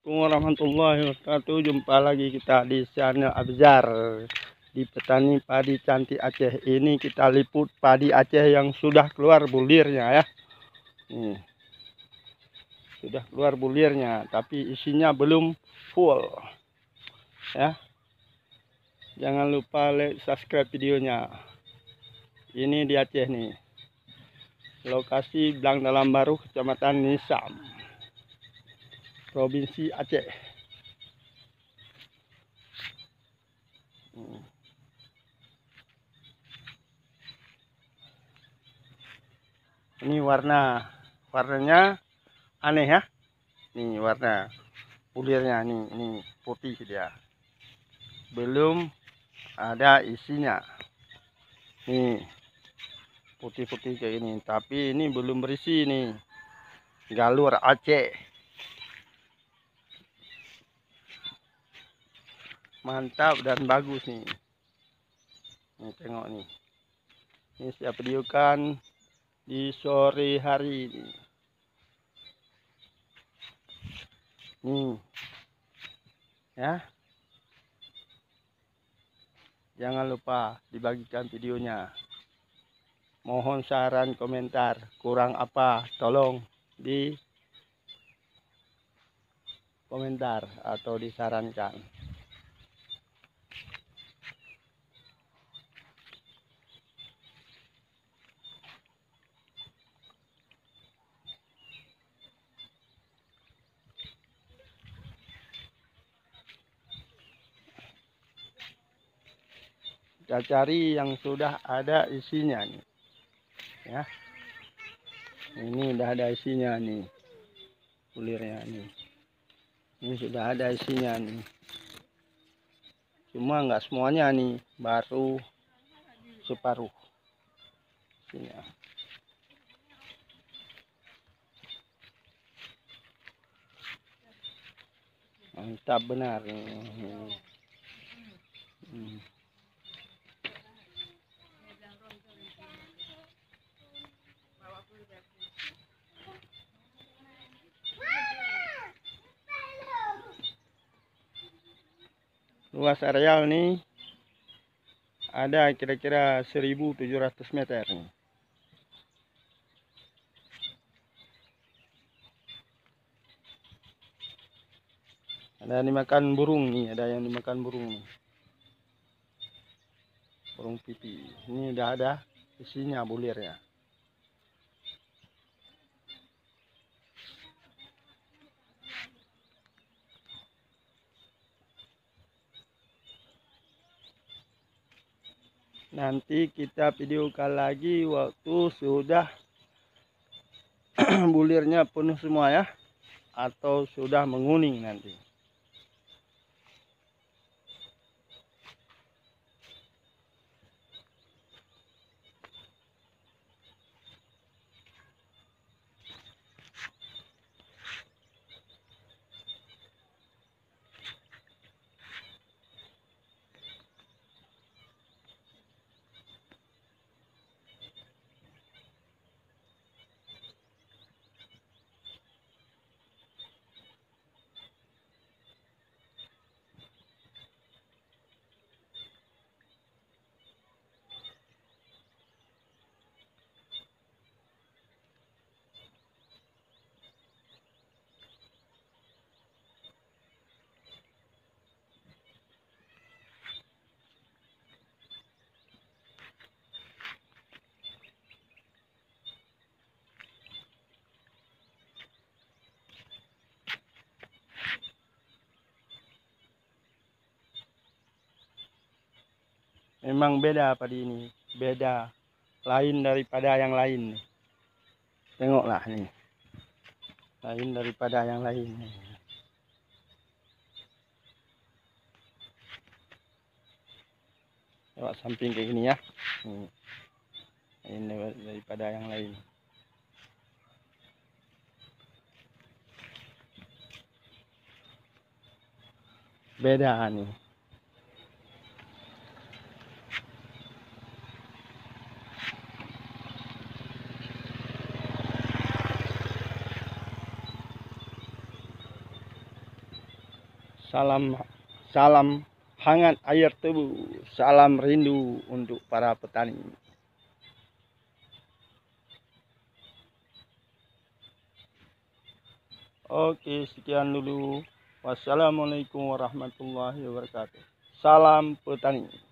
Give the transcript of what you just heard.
Warahmatullahi wabarakatuh. Jumpa lagi kita di channel Abzar di petani padi cantik Aceh. Ini kita liput padi Aceh yang sudah keluar bulirnya ya. Nih, sudah keluar bulirnya, tapi isinya belum full ya. Jangan lupa like, subscribe videonya. Ini di Aceh nih, lokasi Blang Dalam Baru, Kecamatan Nisam, Provinsi Aceh. Ini warnanya aneh ya. Nih warna bulirnya nih putih dia. Belum ada isinya. Nih putih-putih kayak ini, tapi ini belum berisi nih. Galur Aceh. Mantap dan bagus nih. Nih tengok nih. Ini saya videokan di sore hari ini. Nih. Ya. Jangan lupa dibagikan videonya. Mohon saran komentar, kurang apa tolong di komentar atau disarankan. Kita cari yang sudah ada isinya nih ya. Ini udah ada isinya nih, bulirnya nih. Ini sudah ada isinya nih, cuma nggak semuanya nih, baru separuh isinya. Mantap benar nih. Luas areal nih ada kira-kira 1.700 meter nih. Ada yang dimakan burung nih, ada yang dimakan burung nih. Burung pipih. Ini udah ada isinya bulirnya. Nanti kita videokan lagi waktu sudah bulirnya penuh semua ya, atau sudah menguning nanti. Memang beda padi ini, beda, lain daripada yang lain. Tengoklah nih, lain daripada yang lain. Lewat samping kayak gini ya. Ini daripada yang lain. Beda nih. Salam salam hangat air tebu, salam rindu untuk para petani. Oke, sekian dulu. Wassalamualaikum warahmatullahi wabarakatuh. Salam petani.